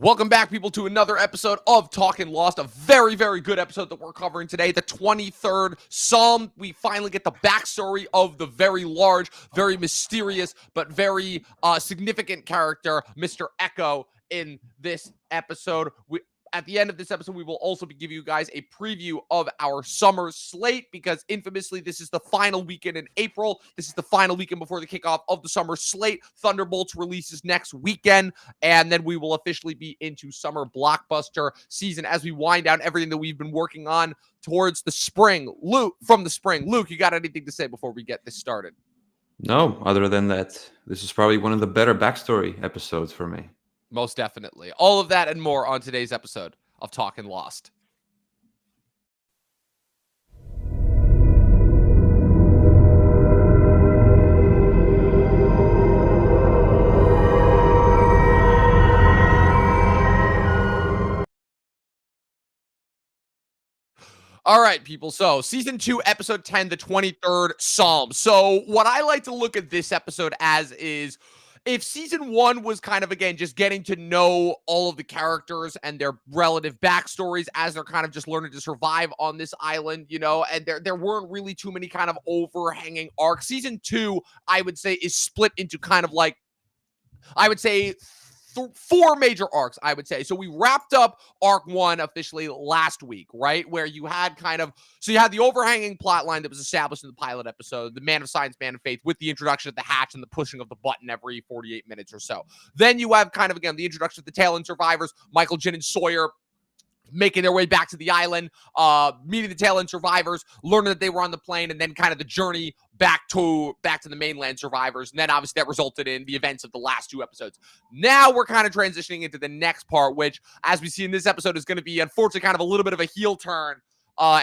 Welcome back, people, to another episode of Talkin Lost. A very, very good episode that we're covering today. The 23rd Psalm. We finally get the backstory of the very large, very mysterious, but very significant character, Mr. Echo, in this episode. At the end of this episode, we will also be giving you guys a preview of our summer slate because infamously, this is the final weekend in April. This is the final weekend before the kickoff of the summer slate. Thunderbolts releases next weekend, and then we will officially be into summer blockbuster season as we wind down everything that we've been working on towards the spring. Luke, you got anything to say before we get this started? No, other than that, this is probably one of the better backstory episodes for me. Most definitely. All of that and more on today's episode of Talkin Lost. All right, people. So, season 2, episode 10, the 23rd Psalm. So, what I like to look at this episode as is if season 1 was kind of, again, just getting to know all of the characters and their relative backstories as they're kind of just learning to survive on this island, and there weren't really too many kind of overhanging arcs. Season 2, I would say, is split into kind of like, I would say, 4 major arcs, I would say. So we wrapped up arc 1 officially last week, right? Where you had you had the overhanging plot line that was established in the pilot episode, the man of science, man of faith, with the introduction of the hatch and the pushing of the button every 48 minutes or so. Then you have kind of, again, the introduction of the tail end survivors, Michael, Jin, and Sawyer making their way back to the island, meeting the tail end survivors, learning that they were on the plane, and then kind of the journey back to the mainland survivors. And then obviously that resulted in the events of the last 2 episodes. Now we're kind of transitioning into the next part, which, as we see in this episode, is going to be, unfortunately, kind of a little bit of a heel turn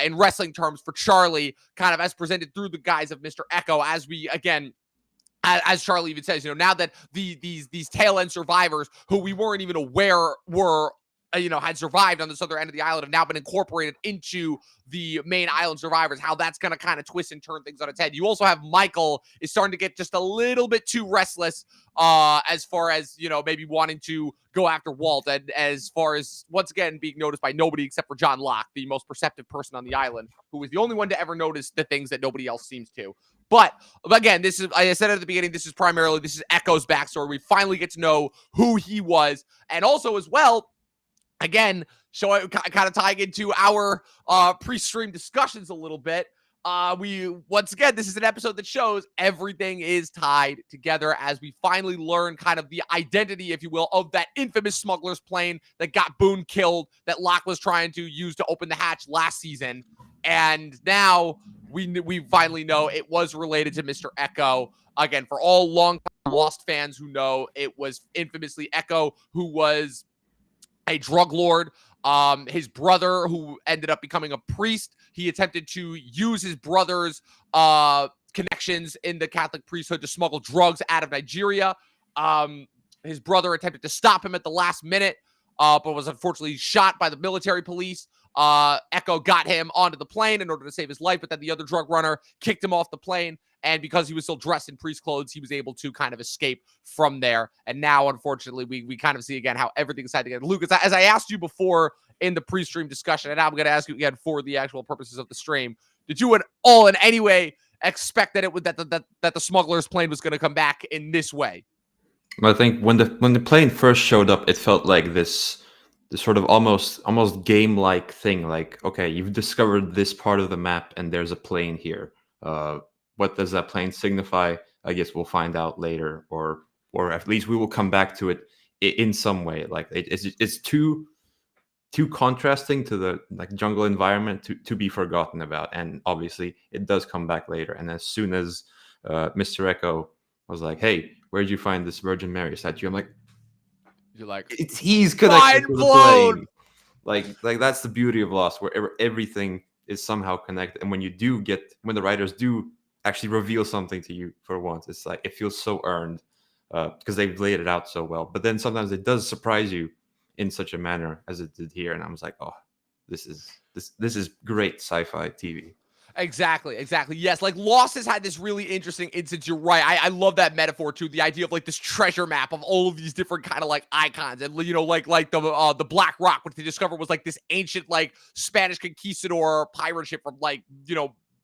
in wrestling terms for Charlie, kind of as presented through the guise of Mr. Echo, as we, again, as Charlie even says, now that these tail end survivors who we weren't even aware were had survived on this other end of the island have now been incorporated into the main island survivors, how that's going to kind of twist and turn things on its head. You also have Michael is starting to get just a little bit too restless as far as, maybe wanting to go after Walt, and as far as, once again, being noticed by nobody except for John Locke, the most perceptive person on the island, who was the only one to ever notice the things that nobody else seems to. But again, this is, I said at the beginning, this is Echo's backstory. We finally get to know who he was, and also as well, again, kind of tying into our pre-stream discussions a little bit. This is an episode that shows everything is tied together as we finally learn kind of the identity, if you will, of that infamous smuggler's plane that got Boone killed, that Locke was trying to use to open the hatch last season. And now we finally know it was related to Mr. Echo. Again, for all long-time Lost fans who know, it was infamously Echo, who was a drug lord. His brother, who ended up becoming a priest, he attempted to use his brother's connections in the Catholic priesthood to smuggle drugs out of Nigeria. His brother attempted to stop him at the last minute, but was unfortunately shot by the military police. Echo got him onto the plane in order to save his life, but then the other drug runner kicked him off the plane. And because he was still dressed in priest clothes, he was able to kind of escape from there. And now, unfortunately, we kind of see again how everything's tied together. Lucas, as I asked you before in the pre-stream discussion, and now I'm going to ask you again for the actual purposes of the stream, did you at all in any way expect that that the smuggler's plane was going to come back in this way? I think when the plane first showed up, it felt like this sort of almost game-like thing. Like, okay, you've discovered this part of the map, and there's a plane here. What does that plane signify? I guess we'll find out later, or at least we will come back to it in some way. Like it's too contrasting to the jungle environment to be forgotten about. And obviously, it does come back later. And as soon as Mr. Echo was like, "Hey, where'd you find this Virgin Mary statue?" I'm like, "You're like, he's connected to the plane." Like that's the beauty of Lost, where everything is somehow connected. And when the writers do actually reveal something to you for once, it's like it feels so earned because they've laid it out so well. But then sometimes it does surprise you in such a manner as it did here, and I was like, oh, this is great sci-fi TV. Exactly. Yes, like Lost has had this really interesting instance. You're right. I love that metaphor too. The idea of like this treasure map of all of these different kind of like icons, and like the Black Rock, which they discovered was like this ancient like Spanish conquistador pirate ship from like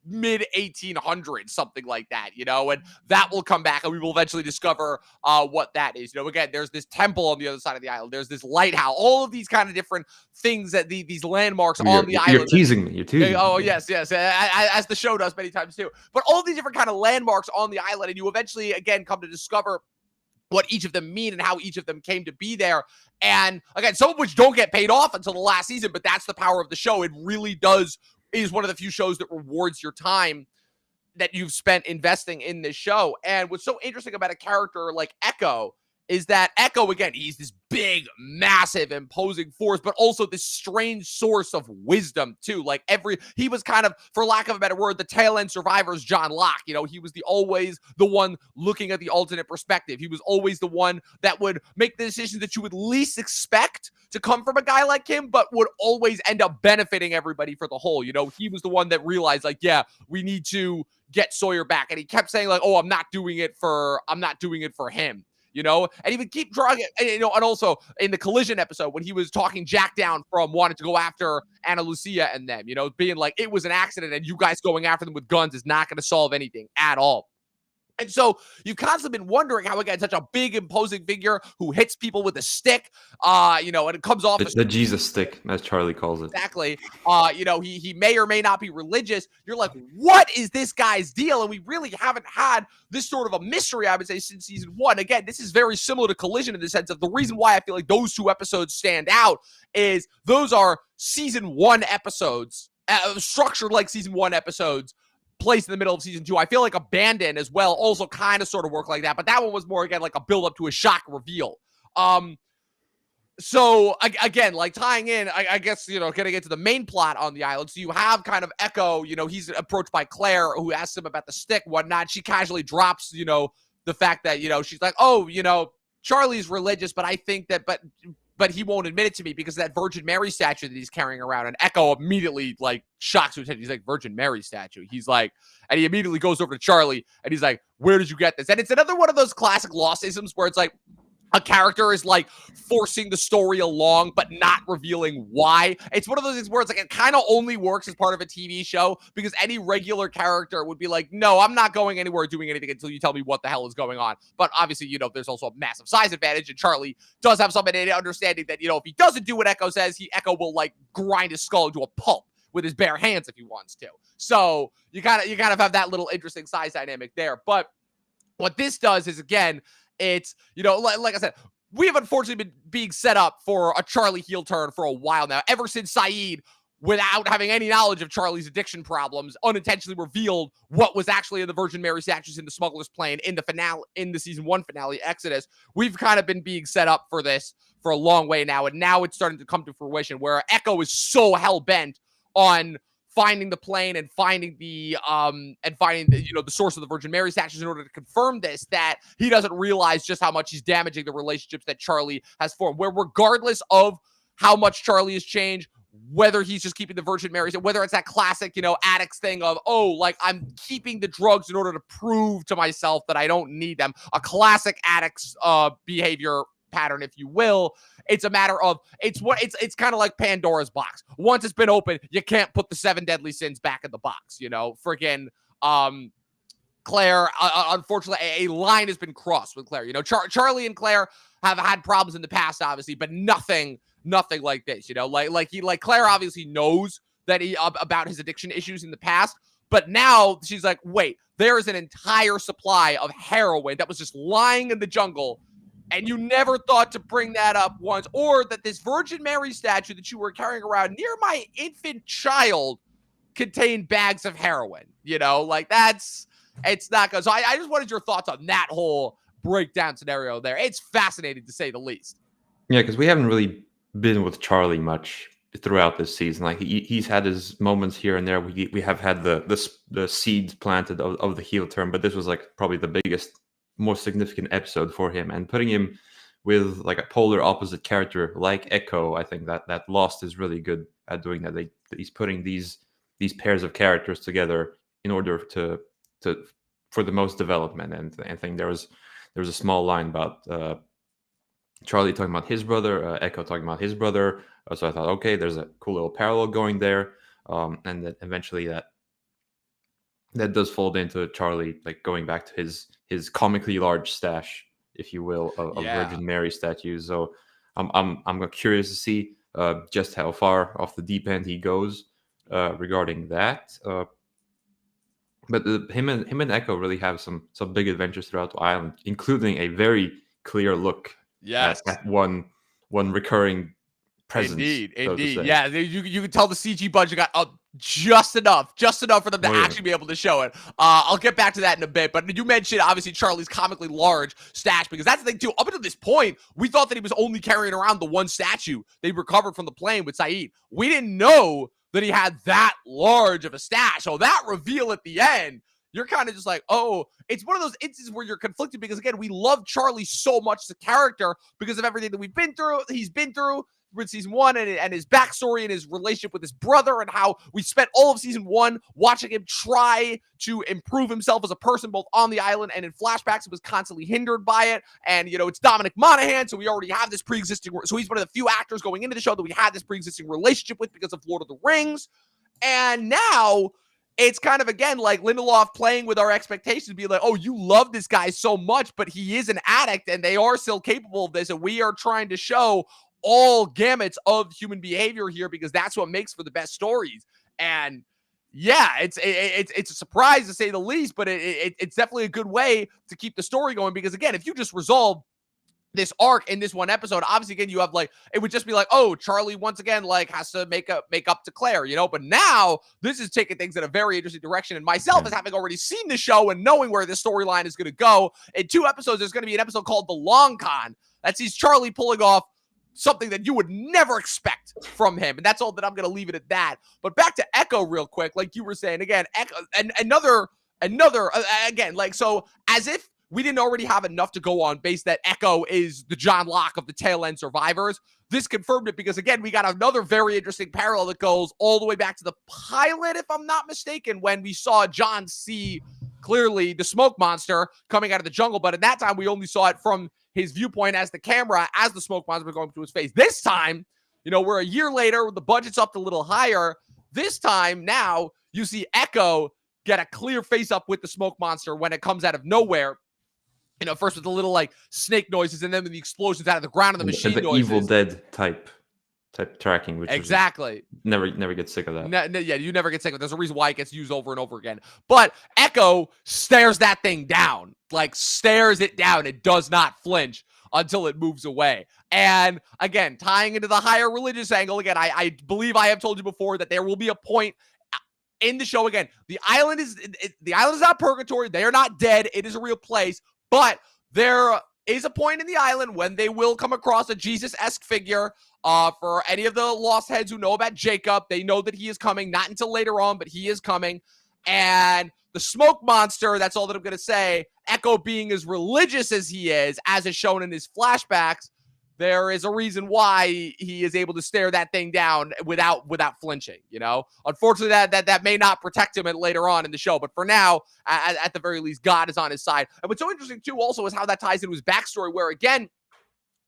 mid 1800s, something like that. And that will come back, and we will eventually discover what that is. Again, there's this temple on the other side of the island. There's this lighthouse. All of these kind of different things that these landmarks on the You're island. teasing me. You're teasing Oh, me. yes, as the show does many times too. But all these different kind of landmarks on the island, and you eventually, again, come to discover what each of them mean and how each of them came to be there. And again, some of which don't get paid off until the last season, but that's the power of the show. It really is one of the few shows that rewards your time that you've spent investing in this show. And what's so interesting about a character like Echo is that Echo, again, he's this big, massive, imposing force, but also this strange source of wisdom too. Like he was kind of, for lack of a better word, the tail end survivor's John Locke. He was always the one looking at the alternate perspective. He was always the one that would make the decisions that you would least expect to come from a guy like him, but would always end up benefiting everybody for the whole. He was the one that realized, like, yeah, we need to get Sawyer back, and he kept saying, like, oh, I'm not doing it for him. And he would keep drawing it. And also in the collision episode, when he was talking Jack down from wanting to go after Ana Lucia and them, being like, it was an accident, and you guys going after them with guns is not going to solve anything at all. And so you've constantly been wondering how, again, such a big, imposing figure who hits people with a stick, and it comes off the Jesus stick, as Charlie calls it. Exactly. He may or may not be religious. You're like, what is this guy's deal? And we really haven't had this sort of a mystery, I would say, since season 1. Again, this is very similar to Collision in the sense of the reason why I feel like those 2 episodes stand out is those are season 1 episodes, structured like season 1 episodes, placed in the middle of season 2. I feel like Abandon as well also kind of sort of work like that, but that one was more, again, like a build up to a shock reveal. So again, like tying in, I guess, getting into the main plot on the island. So you have kind of Echo, he's approached by Claire, who asks him about the stick, whatnot. She casually drops, the fact that, she's like, oh, Charlie's religious, but I think that, but he won't admit it to me because of that Virgin Mary statue that he's carrying around. And Echo immediately like shocks his head. He's like, Virgin Mary statue. He's like, and he immediately goes over to Charlie and he's like, where did you get this? And it's another one of those classic Lost-isms where it's like, a character is like forcing the story along, but not revealing why. It's one of those things where it's like, it kind of only works as part of a TV show because any regular character would be like, no, I'm not going anywhere doing anything until you tell me what the hell is going on. But obviously, there's also a massive size advantage, and Charlie does have some understanding that, if he doesn't do what Echo says, Echo will like grind his skull into a pulp with his bare hands if he wants to. So you kind of have that little interesting size dynamic there. But what this does is, again, it's, like I said, we have unfortunately been being set up for a Charlie heel turn for a while now. Ever since Saeed, without having any knowledge of Charlie's addiction problems, unintentionally revealed what was actually in the Virgin Mary statues in the smuggler's plane in the season 1 finale, Exodus. We've kind of been being set up for this for a long way now, and now it's starting to come to fruition where Echo is so hell-bent on finding the plane and finding the the source of the Virgin Mary statues in order to confirm this, that he doesn't realize just how much he's damaging the relationships that Charlie has formed, where regardless of how much Charlie has changed, whether he's just keeping the Virgin Marys, whether it's that classic, addicts thing of, oh, like I'm keeping the drugs in order to prove to myself that I don't need them, a classic addict's behavior pattern, if you will. It's a matter of it's kind of like Pandora's box. Once it's been opened, you can't put the 7 deadly sins back in the box. Freaking Claire. Unfortunately, a line has been crossed with Claire. Charlie and Claire have had problems in the past, obviously, but nothing like this. Like Claire obviously knows that he about his addiction issues in the past, but now she's like, wait, there is an entire supply of heroin that was just lying in the jungle. And you never thought to bring that up once, or that this Virgin Mary statue that you were carrying around near my infant child contained bags of heroin. It's not good. So I just wanted your thoughts on that whole breakdown scenario there. It's fascinating to say the least. Yeah, because we haven't really been with Charlie much throughout this season. Like he's had his moments here and there. We have had the seeds planted of the heel turn, but this was like probably the biggest, most significant episode for him, and putting him with like a polar opposite character like Echo, I think that Lost is really good at doing that. He's putting these these pairs of characters together in order to for the most development. And I think there was a small line about Charlie talking about his brother, Echo talking about his brother. So I thought, okay, there's a cool little parallel going there, and then eventually that does fold into Charlie like going back to his comically large stash, if you will, of Yeah. Virgin Mary statues. So I'm curious to see just how far off the deep end he goes regarding that. But him and Echo really have some big adventures throughout the island, including a very clear look Yes. at one recurring presence, Indeed, so to indeed. say. Yeah, you can tell the CG budget got up just enough for them to Oh, yeah. actually be able to show it. I'll get back to that in a bit, but you mentioned obviously Charlie's comically large stash, because that's the thing too. Up until this point, we thought that he was only carrying around the one statue they recovered from the plane with Saeed. We didn't know that he had that large of a stash. So that reveal at the end, you're kind of just like, oh, it's one of those instances where you're conflicted, because again, we love Charlie so much as a character because of everything that he's been through with season one, and his backstory and his relationship with his brother, and how we spent all of season one watching him try to improve himself as a person, both on the island and in flashbacks. It was constantly hindered by it. And, it's Dominic Monaghan, so we already have this pre-existing, so he's one of the few actors going into the show that we had this pre-existing relationship with because of Lord of the Rings. And now it's kind of, again, like Lindelof playing with our expectations, being like, oh, you love this guy so much, but he is an addict and they are still capable of this. And we are trying to show all gamuts of human behavior here, because that's what makes for the best stories. And yeah, it's a surprise to say the least, but it's definitely a good way to keep the story going, because again, if you just resolve this arc in this one episode, obviously again, you have like, it would just be like, oh, Charlie once again like has to make up to Claire, but now this is taking things in a very interesting direction. And myself, as having already seen the show and knowing where this storyline is going to go, in 2 episodes there's going to be an episode called The Long Con that sees Charlie pulling off something that you would never expect from him. And that's all that I'm going to leave it at that. But back to Echo real quick, like you were saying, again, Echo, and another again, like, so as if we didn't already have enough to go on base that Echo is the John Locke of the tail end survivors. This confirmed it, because again, we got another very interesting parallel that goes all the way back to the pilot, if I'm not mistaken, when we saw John see clearly the smoke monster coming out of the jungle. But at that time, we only saw it from his viewpoint as the camera, as the smoke monster was going through his face. This time, we're a year later, the budget's up a little higher. This time, now, you see Echo get a clear face up with the smoke monster when it comes out of nowhere. First with the little like snake noises, and then with the explosions out of the ground and the machine and the noises. Evil Dead type tracking, which exactly never get sick of that. Yeah, you never get sick of it. There's a reason why it gets used over and over again. But Echo stares that thing down, like stares it down. It does not flinch until it moves away. And again, tying into the higher religious angle, again, I believe I have told you before that there will be a point in the show. Again, the island is not purgatory. They are not dead. It is a real place. But there is a point in the island when they will come across a Jesus-esque figure. For any of the lost heads who know about Jacob, they know that he is coming. Not until later on, but he is coming. And the smoke monster, that's all that I'm going to say, Echo being as religious as he is, as is shown in his flashbacks, there is a reason why he is able to stare that thing down without flinching. Unfortunately, that may not protect him later on in the show, but for now, at the very least, God is on his side. And what's so interesting too, also, is how that ties into his backstory, where again,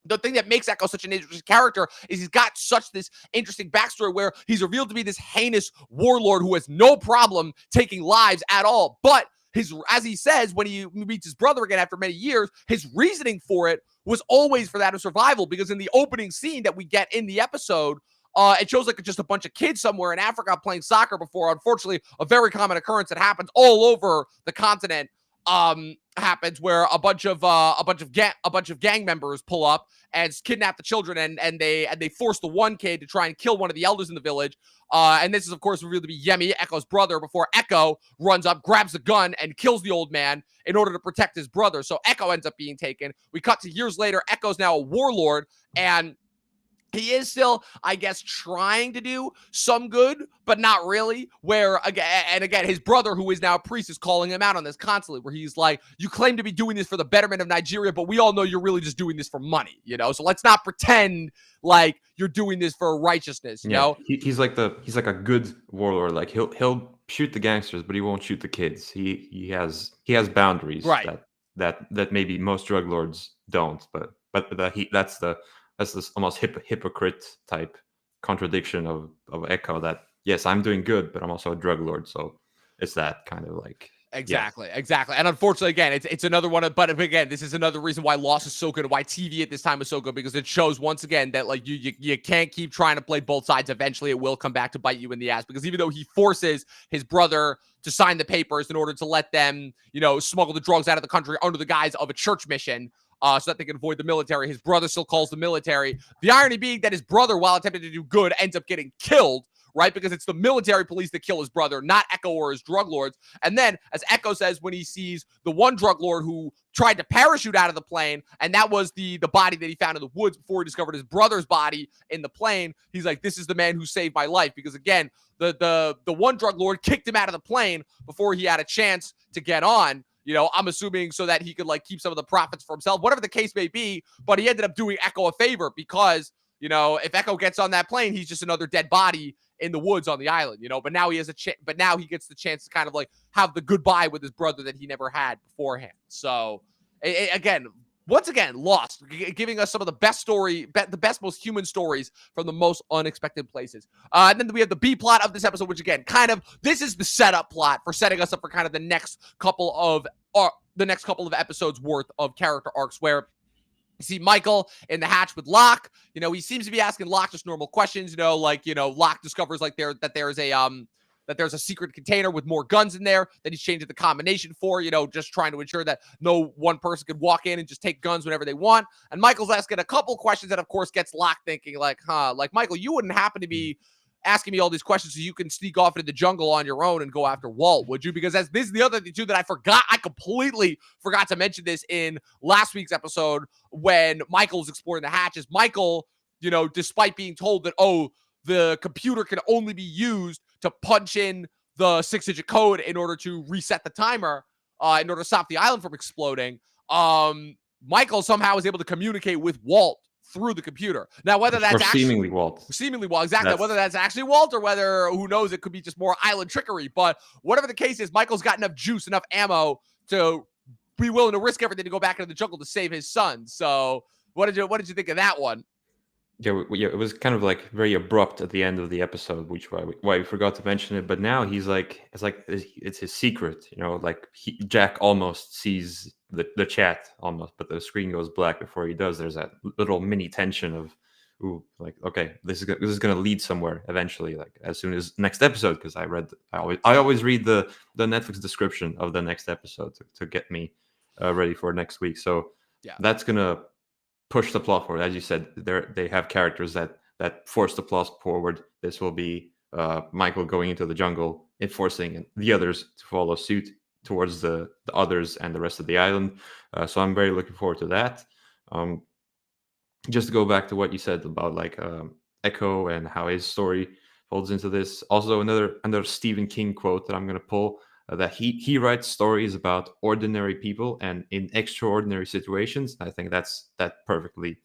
the thing that makes Echo such an interesting character is he's got such this interesting backstory where he's revealed to be this heinous warlord who has no problem taking lives at all. But as he says, when he meets his brother again after many years, his reasoning for it was always for that of survival, because in the opening scene that we get in the episode, it shows like just a bunch of kids somewhere in Africa playing soccer before, unfortunately, a very common occurrence that happens all over the continent. Happens where a bunch of gang members pull up and kidnap the children, and they force the one kid to try and kill one of the elders in the village. And this is of course revealed to be Yemi, Echo's brother, before Echo runs up, grabs the gun, and kills the old man in order to protect his brother. So Echo ends up being taken. We cut to years later. Echo's now a warlord, and he is still, I guess, trying to do some good, but not really. Where again, his brother, who is now a priest, is calling him out on this constantly. Where he's like, "You claim to be doing this for the betterment of Nigeria, but we all know you're really just doing this for money, you know. So let's not pretend like you're doing this for righteousness, you Yeah, know." he's like a good warlord. Like he'll shoot the gangsters, but he won't shoot the kids. He has boundaries Right. that maybe most drug lords don't. But that's the almost hypocrite type contradiction of Echo. That yes, I'm doing good, but I'm also a drug lord. So it's that kind of like yeah. Exactly. And unfortunately, again, it's another one of, but again, this is another reason why Lost is so good, why TV at this time is so good, because it shows once again that like you can't keep trying to play both sides. Eventually, it will come back to bite you in the ass, because even though he forces his brother to sign the papers in order to let them, smuggle the drugs out of the country under the guise of a church mission, so that they can avoid the military, his brother still calls the military. The irony being that his brother, while attempting to do good, ends up getting killed, right? Because it's the military police that kill his brother, not Echo or his drug lords. And then, as Echo says, when he sees the one drug lord who tried to parachute out of the plane, and that was the body that he found in the woods before he discovered his brother's body in the plane, he's like, this is the man who saved my life. Because again, the one drug lord kicked him out of the plane before he had a chance to get on. I'm assuming so that he could like keep some of the profits for himself, whatever the case may be. But he ended up doing Echo a favor, because if Echo gets on that plane, he's just another dead body in the woods on the island, but now he has but now he gets the chance to kind of like have the goodbye with his brother that he never had beforehand. So once again, Lost, giving us some of the best the best, most human stories from the most unexpected places. And then we have the B plot of this episode, which again, this is the setup plot for setting us up for kind of the next couple of episodes worth of character arcs, where you see Michael in the hatch with Locke. He seems to be asking Locke just normal questions. Locke discovers like that there's a secret container with more guns in there that he's changing the combination for, just trying to ensure that no one person could walk in and just take guns whenever they want. And Michael's asking a couple questions that, of course, gets Locke thinking like, Michael, you wouldn't happen to be asking me all these questions so you can sneak off into the jungle on your own and go after Walt, would you? Because this is the other thing, too, that I completely forgot to mention this in last week's episode when Michael was exploring the hatches. Michael, despite being told that, the computer can only be used to punch in the 6-digit code in order to reset the timer, in order to stop the island from exploding, Michael somehow was able to communicate with Walt through the computer. Now, whether that's seemingly Walt, exactly. Whether that's actually Walt or whether, who knows, it could be just more island trickery. But whatever the case is, Michael's got enough juice, enough ammo to be willing to risk everything to go back into the jungle to save his son. So, what did you think of that one? Yeah, it was kind of like very abrupt at the end of the episode, which why we forgot to mention it. But now he's like, it's his secret, like Jack almost sees the chat almost, but the screen goes black before he does. There's that little mini tension of, ooh, like, okay, this is gonna lead somewhere eventually, like as soon as next episode, because I always read the Netflix description of the next episode to get me ready for next week. So yeah, that's gonna push the plot forward. As you said, they have characters that force the plot forward. This will be Michael going into the jungle, enforcing the others to follow suit towards the others and the rest of the island. So I'm very looking forward to that. Just to go back to what you said about like Echo and how his story folds into this. Also, another Stephen King quote that I'm going to pull. That he writes stories about ordinary people and in extraordinary situations. I think that perfectly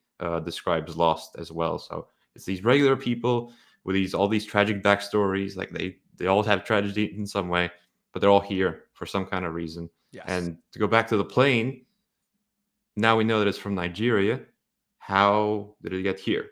describes Lost as well. So it's these regular people with all these tragic backstories. Like they all have tragedy in some way, but they're all here for some kind of reason. yes. And to go back to the plane, now we know that it's from Nigeria. How did it get here?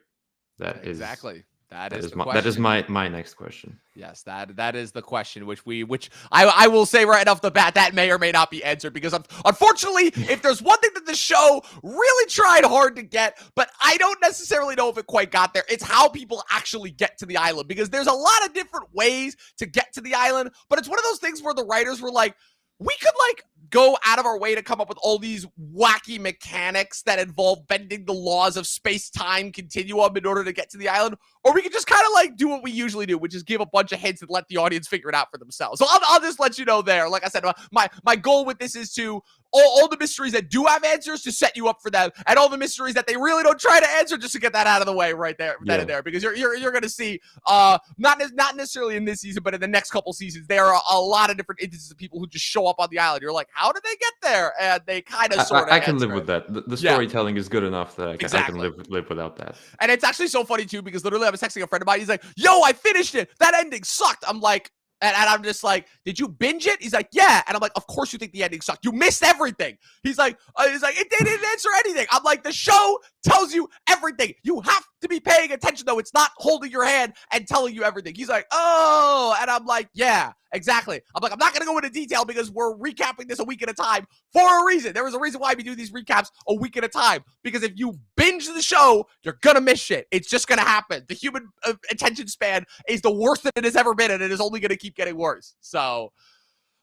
That is exactly. That is my next question. Yes, that is the question, which I will say right off the bat, that may or may not be answered, because unfortunately, if there's one thing that the show really tried hard to get, but I don't necessarily know if it quite got there, it's how people actually get to the island, because there's a lot of different ways to get to the island, but it's one of those things where the writers were like, we could like go out of our way to come up with all these wacky mechanics that involve bending the laws of space-time continuum in order to get to the island, or we could just kind of like do what we usually do, which is give a bunch of hints and let the audience figure it out for themselves. So I'll just let you know there. Like I said, my goal with this is to all the mysteries that do have answers to set you up for them, and all the mysteries that they really don't try to answer just to get that out of the way right there, then and there, because you're going to see, not necessarily in this season, but in the next couple seasons, there are a lot of different instances of people who just show up on the island. You're like, how did they get there? And they kind of sort of. I can live with that. The storytelling is good enough that I can live without that. And it's actually so funny too, because literally I was texting a friend of mine. He's like, "Yo, I finished it. That ending sucked." I'm like. And I'm just like, did you binge it? He's like, yeah. And I'm like, of course you think the ending sucked. You missed everything. He's like, it didn't answer anything. I'm like, the show tells you everything. You have to be paying attention, though. It's not holding your hand and telling you everything. He's like, oh. And I'm like, yeah, exactly. I'm like, I'm not going to go into detail because we're recapping this a week at a time for a reason. There was a reason why we do these recaps a week at a time. Because if you binge the show, you're going to miss shit. It's just going to happen. The human attention span is the worst that it has ever been, and it is only going to keep getting worse. So,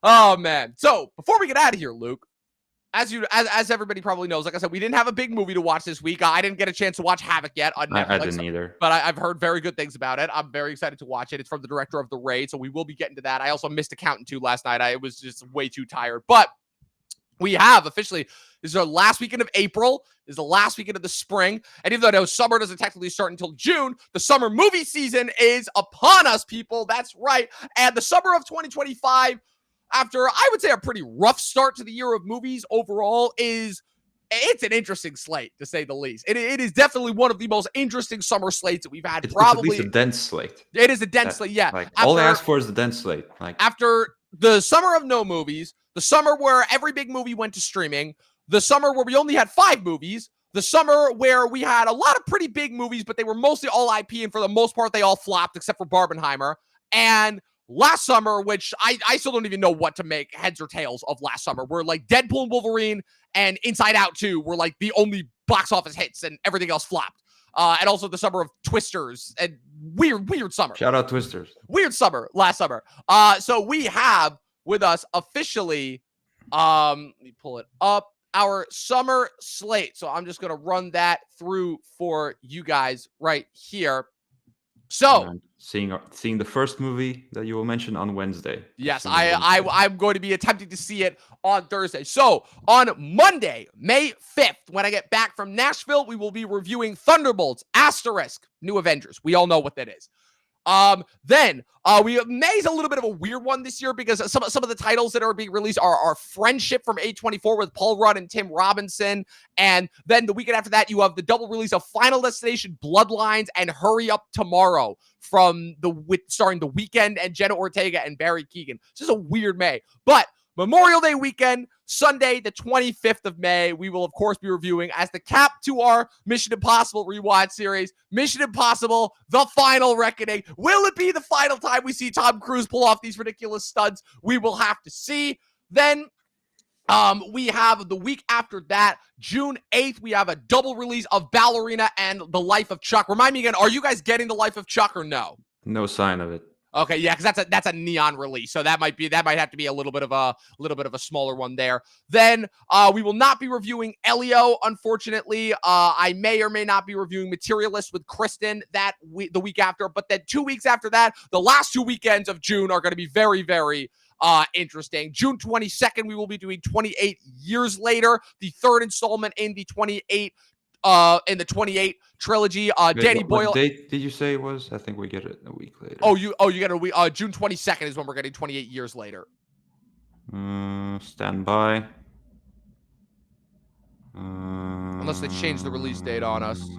oh, man. So, before we get out of here, Luke, as everybody probably knows, like I said, we didn't have a big movie to watch this week. I didn't get a chance to watch Havoc yet on Netflix. I didn't either. But I've heard very good things about it. I'm very excited to watch it. It's from the director of The Raid, so we will be getting to that. I also missed Accountant 2 last night. I was just way too tired. But we have officially, this is our last weekend of April. This is the last weekend of the spring. And even though I know summer doesn't technically start until June, the summer movie season is upon us, people. That's right. And the summer of 2025, after I would say a pretty rough start to the year of movies overall, it's an interesting slate, to say the least. It is definitely one of the most interesting summer slates that we've had. It's at least a dense slate. It is a dense slate, yeah. Like, all I ask for is the dense slate. Like, after the summer of no movies, the summer where every big movie went to streaming, the summer where we only had 5 movies, the summer where we had a lot of pretty big movies, but they were mostly all IP, and for the most part, they all flopped except for Barbenheimer. And last summer, which I still don't even know what to make heads or tails of last summer, where like Deadpool and Wolverine and Inside Out 2 were like the only box office hits, and everything else flopped. And also the summer of Twisters and weird summer. Shout out Twisters. Weird summer last summer. So we have with us officially, let me pull it up, our summer slate. So I'm just going to run that through for you guys right here. So seeing the first movie that you will mention on Wednesday. Yes, I'm going to be attempting to see it on Thursday. So on Monday, May 5th, when I get back from Nashville, we will be reviewing Thunderbolts, * New Avengers. We all know what that is. Then May's a little bit of a weird one this year because some of the titles that are being released are Friendship from A24 with Paul Rudd and Tim Robinson. And then the weekend after that, you have the double release of Final Destination Bloodlines and Hurry Up Tomorrow from starring The Weeknd and Jenna Ortega and Barry Keoghan. This is a weird May, but Memorial Day weekend, Sunday, the 25th of May, we will, of course, be reviewing as the cap to our Mission Impossible rewatch series, Mission Impossible, The Final Reckoning. Will it be the final time we see Tom Cruise pull off these ridiculous stunts? We will have to see. Then we have the week after that, June 8th, we have a double release of Ballerina and The Life of Chuck. Remind me again, are you guys getting The Life of Chuck or no? No sign of it. Okay, yeah, because that's a neon release, so that might have to be a little bit of a smaller one there. Then we will not be reviewing Elio, unfortunately. I may or may not be reviewing Materialist with Kristen the week after, but then 2 weeks after that, the last 2 weekends of June are going to be very, very interesting. June 22nd, we will be doing 28 Years Later, the third installment in the 28 trilogy. Danny Boyle. What date did you say it was? I think we get it a week later. Oh, you get a week. June 22nd is when we're getting 28 Years Later. Stand by. Unless they change the release date on us.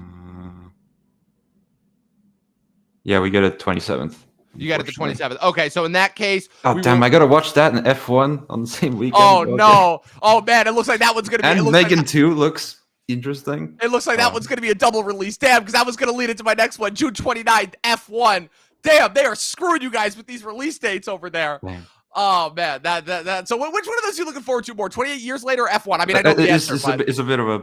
Yeah, we get it 27th. You got it the 27th. Okay, so in that case, I gotta watch that in F1 on the same weekend. Oh no! Oh man, it looks like that one's gonna be. And Megan 2 looks interesting. It looks like that one's going to be a double release. Damn, because that was going to lead into my next one, June 29th, F1. Damn, they are screwing you guys with these release dates over there. Man. Oh, man. That. So which one of those are you looking forward to more, 28 Years Later or F1? I mean, I know the answer, it's a bit of a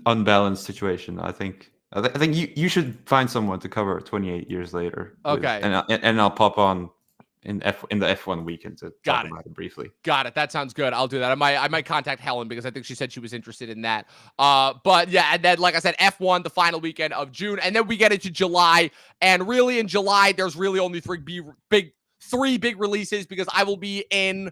unbalanced situation, I think. I think you should find someone to cover 28 Years Later. Okay. And I'll pop on in the F1 weekend to talk about it briefly. Got it. That sounds good. I'll do that. I might contact Helen because I think she said she was interested in that. But yeah, and then like I said, F1 the final weekend of June, and then we get into July. And really in July, there's really only three big 3 big releases because I will be in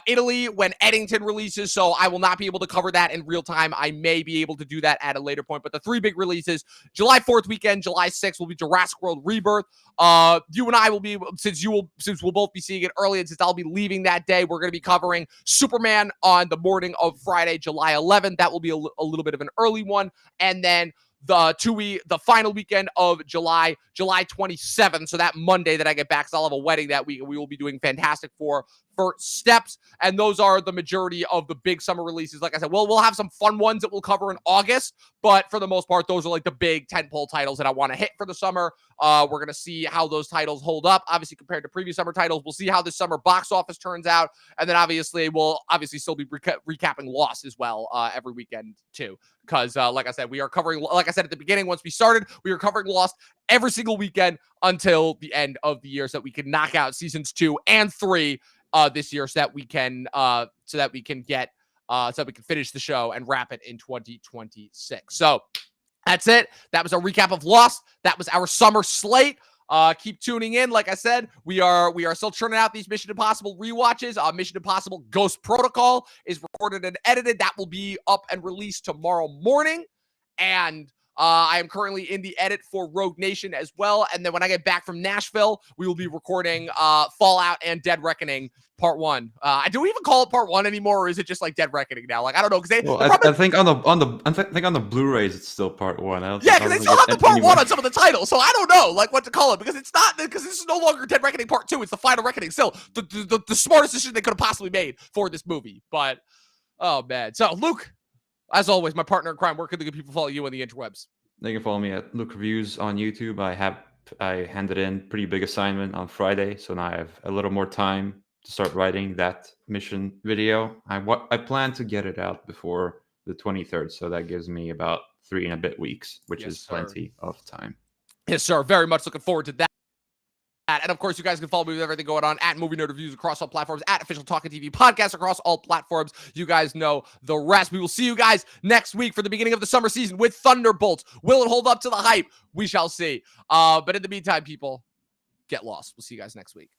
Italy when Eddington releases, so I will not be able to cover that in real time. I may be able to do that at a later point, but the 3 big releases, July 4th weekend, July 6th will be Jurassic World Rebirth. You and I will be, since we'll both be seeing it early, and since I'll be leaving that day, we're going to be covering Superman on the morning of Friday, July 11th. That will be a little bit of an early one, and then the final weekend of July 27th. So that Monday that I get back, because I'll have a wedding that week, and we will be doing Fantastic Four First Steps. And those are the majority of the big summer releases. Like I said, we'll have some fun ones that we'll cover in August, but for the most part, those are like the big tentpole titles that I want to hit for the summer. We're going to see how those titles hold up, obviously compared to previous summer titles. We'll see how this summer box office turns out. And then obviously we'll still be recapping Lost as well every weekend too. Because like I said, we are covering, like I said at the beginning, once we started, we were covering Lost every single weekend until the end of the year, so that we can knock out seasons 2 and 3 this year, so that we can finish the show and wrap it in 2026. So that's it. That was a recap of Lost. That was our summer slate. Keep tuning in. Like I said, we are still churning out these Mission Impossible rewatches. Mission Impossible Ghost Protocol is recorded and edited. That will be up and released tomorrow morning. And I am currently in the edit for Rogue Nation as well. And then when I get back from Nashville, we will be recording Fallout and Dead Reckoning Part 1. Do we even call it Part 1 anymore, or is it just like Dead Reckoning now? Like, I don't know, because I think on the Blu-rays it's still Part 1. Because they still have the Part 1 on some of the titles, so I don't know like what to call it, because it's not, because this is no longer Dead Reckoning Part 2. It's the Final Reckoning. Still, the smartest decision they could have possibly made for this movie. But oh man, so Luke, as always, my partner in crime, where can the good people follow you on the interwebs? They can follow me at Luke Reviews on YouTube. I handed in pretty big assignment on Friday, so now I have a little more time to start writing that mission video. I plan to get it out before the 23rd, so that gives me about 3 and a bit weeks, which is plenty of time. Yes, sir. Very much looking forward to that. And of course, you guys can follow me with everything going on at Movie Nerd Reviews across all platforms, at Official Talkin TV Podcast across all platforms. You guys know the rest. We will see you guys next week for the beginning of the summer season with Thunderbolts. Will it hold up to the hype? We shall see. But in the meantime, people, get lost. We'll see you guys next week.